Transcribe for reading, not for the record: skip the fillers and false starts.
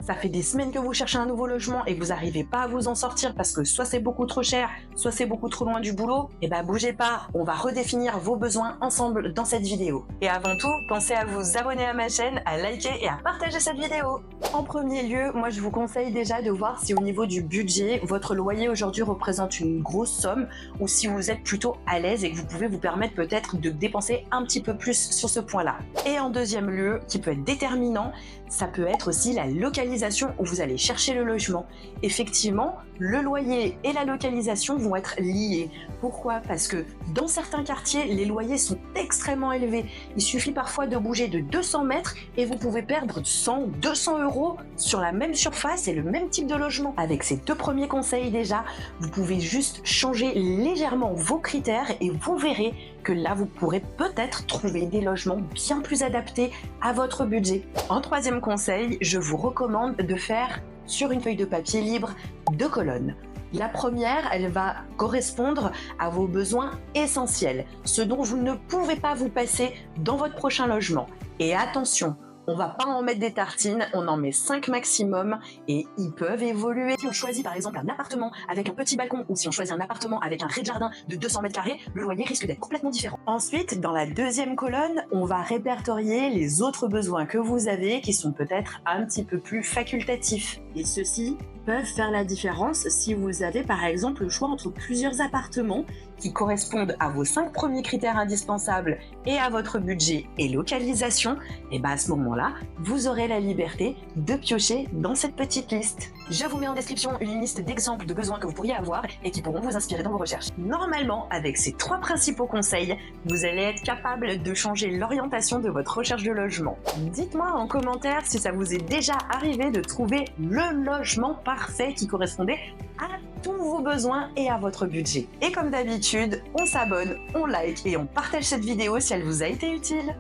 Ça fait des semaines que vous cherchez un nouveau logement et que vous n'arrivez pas à vous en sortir parce que soit c'est beaucoup trop cher, soit c'est beaucoup trop loin du boulot, et ben bougez pas, on va redéfinir vos besoins ensemble dans cette vidéo. Et avant tout, pensez à vous abonner à ma chaîne, à liker et à partager cette vidéo. En premier lieu, moi je vous conseille déjà de voir si au niveau du budget, votre loyer aujourd'hui représente une grosse somme ou si vous êtes plutôt à l'aise et que vous pouvez vous permettre peut-être de dépenser un petit peu plus sur ce point-là. Et en deuxième lieu, qui peut être déterminant, ça peut être aussi la localisation où vous allez chercher le logement. Effectivement, le loyer et la localisation vont être liés. Pourquoi? Parce que dans certains quartiers, les loyers sont extrêmement élevés. Il suffit parfois de bouger de 200 mètres et vous pouvez perdre 100, 200 euros sur la même surface et le même type de logement. Avec ces deux premiers conseils déjà, vous pouvez juste changer légèrement vos critères et vous verrez que là, vous pourrez peut-être trouver des logements bien plus adaptés à votre budget. En troisième conseil, je vous recommande de faire sur une feuille de papier libre 2 colonnes. La première, elle va correspondre à vos besoins essentiels, ce dont vous ne pouvez pas vous passer dans votre prochain logement. Et attention, on va pas en mettre des tartines, on en met 5 maximum et ils peuvent évoluer. Si on choisit par exemple un appartement avec un petit balcon ou si on choisit un appartement avec un rez-de-jardin de 200 mètres carrés, le loyer risque d'être complètement différent. Ensuite, dans la deuxième colonne, on va répertorier les autres besoins que vous avez qui sont peut-être un petit peu plus facultatifs. Et ceux-ci peuvent faire la différence si vous avez par exemple le choix entre plusieurs appartements qui correspondent à vos 5 premiers critères indispensables et à votre budget et localisation, et bien à ce moment-là, vous aurez la liberté de piocher dans cette petite liste. Je vous mets en description une liste d'exemples de besoins que vous pourriez avoir et qui pourront vous inspirer dans vos recherches. Normalement, avec ces 3 principaux conseils, vous allez être capable de changer l'orientation de votre recherche de logement. Dites-moi en commentaire si ça vous est déjà arrivé de trouver le logement parfait qui correspondait à tous vos besoins et à votre budget. Et comme d'habitude, on s'abonne, on like et on partage cette vidéo si elle vous a été utile.